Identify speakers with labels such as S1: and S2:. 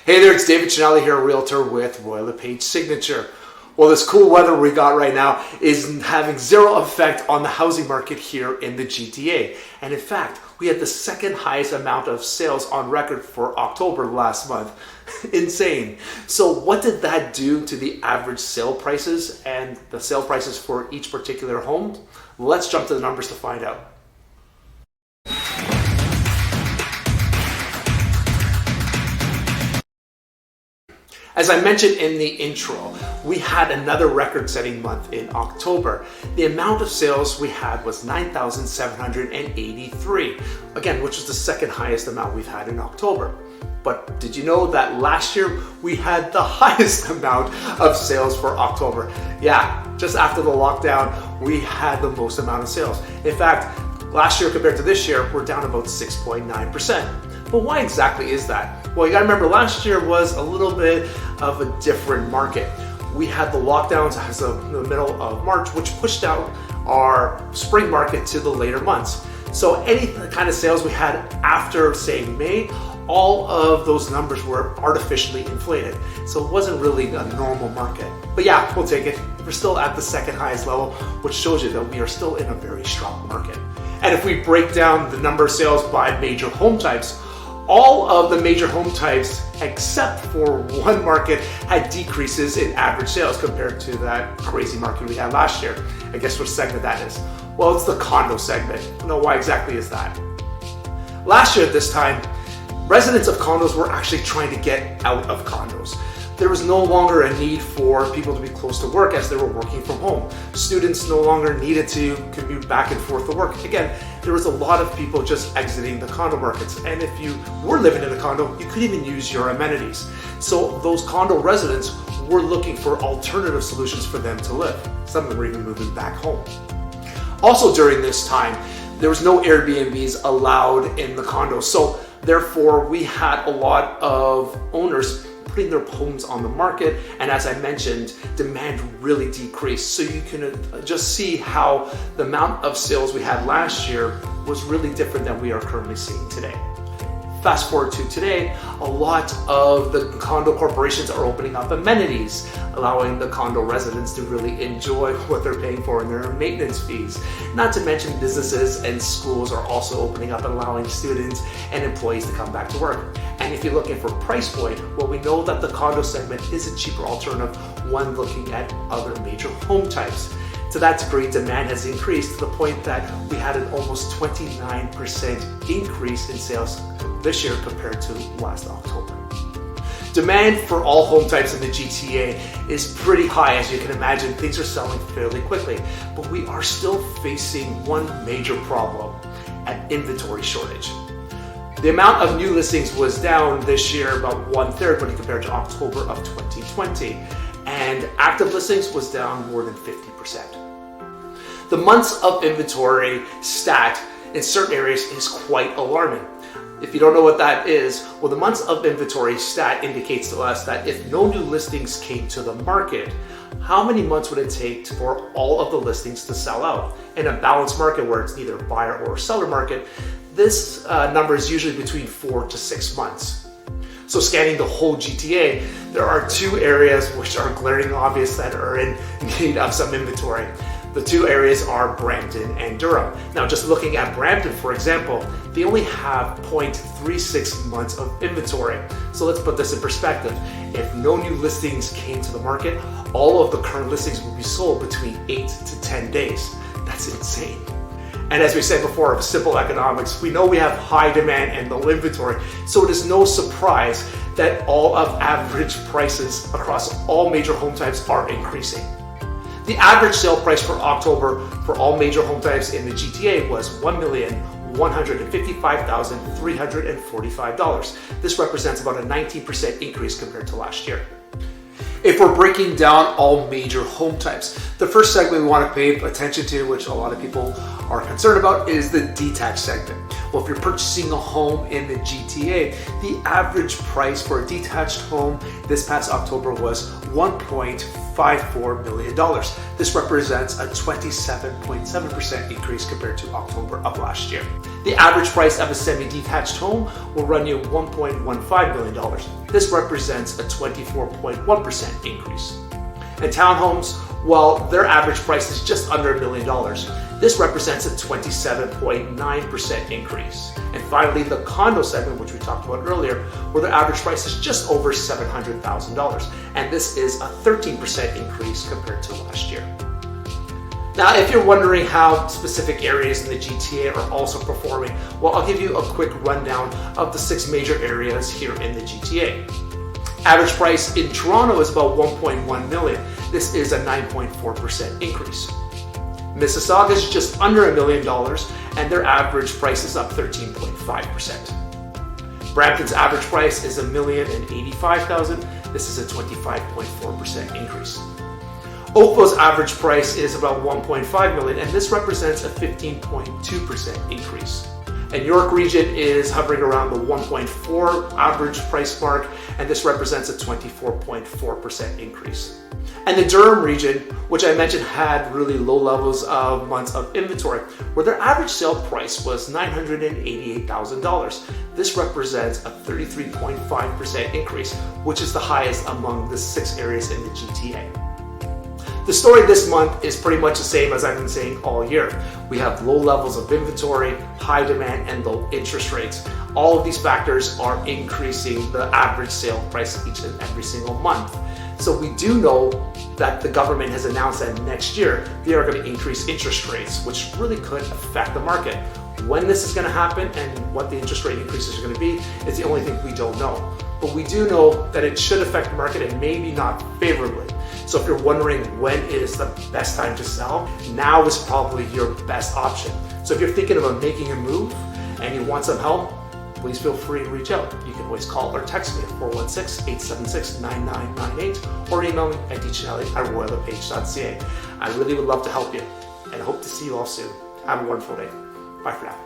S1: Hey there, it's David Cinelli here, Realtor with Royal LePage Signature. Well, this cool weather we got right now is having zero effect on the housing market here in the GTA. And in fact, we had the second highest amount of sales on record for October last month. Insane. So what did that do to the average sale prices and the sale prices for each particular home? Let's jump to the numbers to find out. As I mentioned in the intro, we had another record-setting month in October. The amount of sales we had was 9,783, again, which was the second highest amount we've had in October. But did you know that last year we had the highest amount of sales for October? Yeah, just after the lockdown, we had the most amount of sales. In fact, last year compared to this year, we're down about 6.9%. But why exactly is that? Well, you gotta remember last year was a little bit of a different market. We had the lockdowns as of the middle of March, which pushed out our spring market to the later months. So any kind of sales we had after, say, May, all of those numbers were artificially inflated. So it wasn't really a normal market. But yeah, we'll take it. We're still at the second highest level, which shows you that we are still in a very strong market. And if we break down the number of sales by major home types, all of the major home types, except for one market, had decreases in average sales compared to that crazy market we had last year. I guess which segment that is? Well, it's the condo segment. Now, why exactly is that? Last year at this time, residents of condos were actually trying to get out of condos. There was no longer a need for people to be close to work as they were working from home. Students no longer needed to commute back and forth to work. Again, there was a lot of people just exiting the condo markets. And if you were living in a condo, you couldn't even use your amenities. So those condo residents were looking for alternative solutions for them to live. Some of them were even moving back home. Also during this time, there was no Airbnbs allowed in the condos. So therefore, we had a lot of owners putting their homes on the market, and as I mentioned, demand really decreased. So you can just see how the amount of sales we had last year was really different than we are currently seeing today. Fast forward to today, a lot of the condo corporations are opening up amenities, allowing the condo residents to really enjoy what they're paying for in their maintenance fees. Not to mention businesses and schools are also opening up and allowing students and employees to come back to work. And if you're looking for price point, well, we know that the condo segment is a cheaper alternative when looking at other major home types. To that degree, demand has increased to the point that we had an almost 29% increase in sales this year compared to last October. Demand for all home types in the GTA is pretty high. As you can imagine, things are selling fairly quickly, but we are still facing one major problem, an inventory shortage. The amount of new listings was down this year about 1/3 when compared to October of 2020, and active listings was down more than 50%. The months of inventory stat in certain areas is quite alarming. If you don't know what that is, well, the months of inventory stat indicates to us that if no new listings came to the market, how many months would it take for all of the listings to sell out? In a balanced market where it's neither buyer or seller market, this number is usually between 4 to 6 months. So scanning the whole GTA, there are two areas which are glaring obvious that are in need of some inventory. The two areas are Brampton and Durham. Now, just looking at Brampton, for example, they only have 0.36 months of inventory. So let's put this in perspective. If no new listings came to the market, all of the current listings would be sold between 8 to 10 days. That's insane. And as we said before, simple economics, we know we have high demand and low inventory, so it is no surprise that all of average prices across all major home types are increasing. The average sale price for October for all major home types in the GTA was $1,155,345. This represents about a 19% increase compared to last year. If we're breaking down all major home types, the first segment we want to pay attention to, which a lot of people are concerned about is the detached segment. Well, if you're purchasing a home in the GTA, the average price for a detached home this past October was $1.54 million. This represents a 27.7% increase compared to October of last year. The average price of a semi-detached home will run you $1.15 million. This represents a 24.1% increase. And townhomes, well, their average price is just under $1 million. This represents a 27.9% increase. And finally, the condo segment, which we talked about earlier, where the average price is just over $700,000. And this is a 13% increase compared to last year. Now, if you're wondering how specific areas in the GTA are also performing, well, I'll give you a quick rundown of the 6 major areas here in the GTA. Average price in Toronto is about $1.1 million. This is a 9.4% increase. Mississauga is just under $1 million, and their average price is up 13.5%. Brampton's average price is $1,085,000. This is a 25.4% increase. Oakville's average price is about $1.5 million, and this represents a 15.2% increase. And York region is hovering around the 1.4 average price mark, and this represents a 24.4% increase. And the Durham region, which I mentioned had really low levels of months of inventory, where their average sale price was $988,000. This represents a 33.5% increase, which is the highest among the 6 areas in the GTA. The story this month is pretty much the same as I've been saying all year. We have low levels of inventory, high demand, and low interest rates. All of these factors are increasing the average sale price each and every single month. So we do know that the government has announced that next year they are going to increase interest rates, which really could affect the market. When this is going to happen and what the interest rate increases are going to be is the only thing we don't know. But we do know that it should affect the market and maybe not favorably. So if you're wondering when is the best time to sell, now is probably your best option. So if you're thinking about making a move and you want some help, please feel free to reach out. You can always call or text me at 416-876-9998 or email me at dcinelli@royallepage.ca. I really would love to help you and I hope to see you all soon. Have a wonderful day. Bye for now.